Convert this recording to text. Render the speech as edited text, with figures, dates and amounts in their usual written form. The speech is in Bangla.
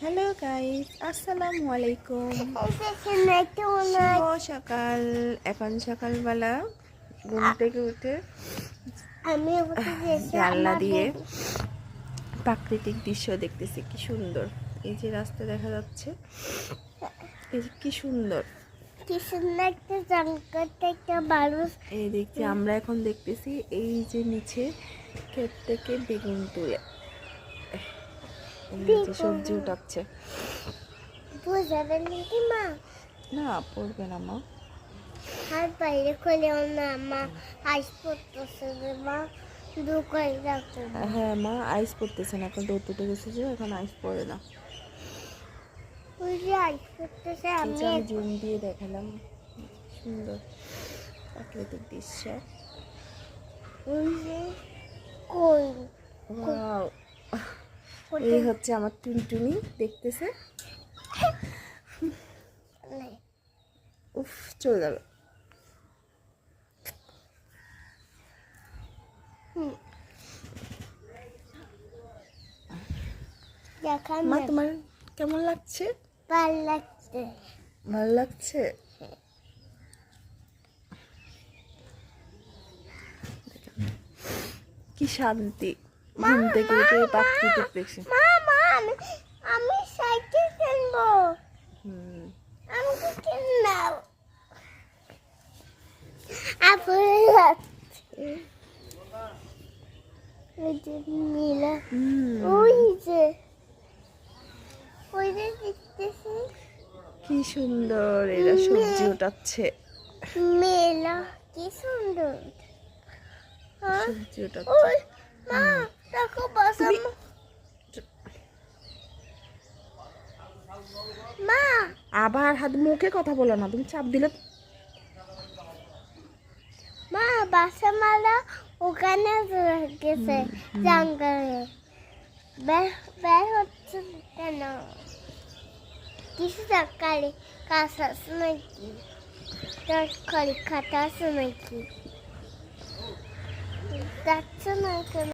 হ্যালো গাইস, আসসালামু আলাইকুম। শুভ সকাল। এখন সকালবেলা ঘুম থেকে উঠে আমি জানলা দিয়ে প্রাকৃতিক দৃশ্য দেখতেছি। কি সুন্দর! এই যে রাস্তা দেখা যাচ্ছে, এই যে কি সুন্দর! একটা জঙ্গল থেকে মানুষ এই দেখছি, আমরা এখন দেখতেছি এই যে নিচে ক্ষেত থেকে বেগুন তুলে এই যে সবজি উঠাচ্ছে। বুঝাবেন নাকি মা? না, পড়বে না মা। হাত বাইরে খুলেও না মা, আইস পড়তেছে যে মা, দোকানে যাচ্ছে। হ্যাঁ মা, আইস পড়তেছে না, এখন রোদ উঠে গেছে যে এখন আইস পড়ে না। ওই যে আইস পড়তেছে এই যে আমি আমি জুম দিয়ে দেখালাম, সুন্দর প্রাকৃতিক দৃশ্য। ওই যে কই ওয়াও! এই হচ্ছে আমার টুনটুনি, দেখতেছে। উফ, চলে যাবে। দেখান মা, তোমার কেমন লাগছে? ভাল লাগছে। ভালো লাগছে? কি শান্তি! ঘুম থেকে উঠে প্রাকৃতিক দৃশ্য। মা মা আমি আমি সাইকেল কিনবো, আমাকে কিনে দাও। আপনি ওই যে নীলা, ওই যে দেখতেছি কি সুন্দর! এরা সবজি উঠাচ্ছে, মেলা, কি সুন্দর। হ্যাঁ? সবজি উঠাচ্ছে। ওই মা দেখো বাসা মা, আবার হাত মুখে কথা বলো না, তুমি চাপ দিলে। মা বাসা মারা ওখানে গেছে জঙ্গলে, বের হচ্ছে কেন? কিছু সরকারি কাজ আছে নাকি? সরকারি খাতা আছে নাকি? যাচ্ছে না কেন?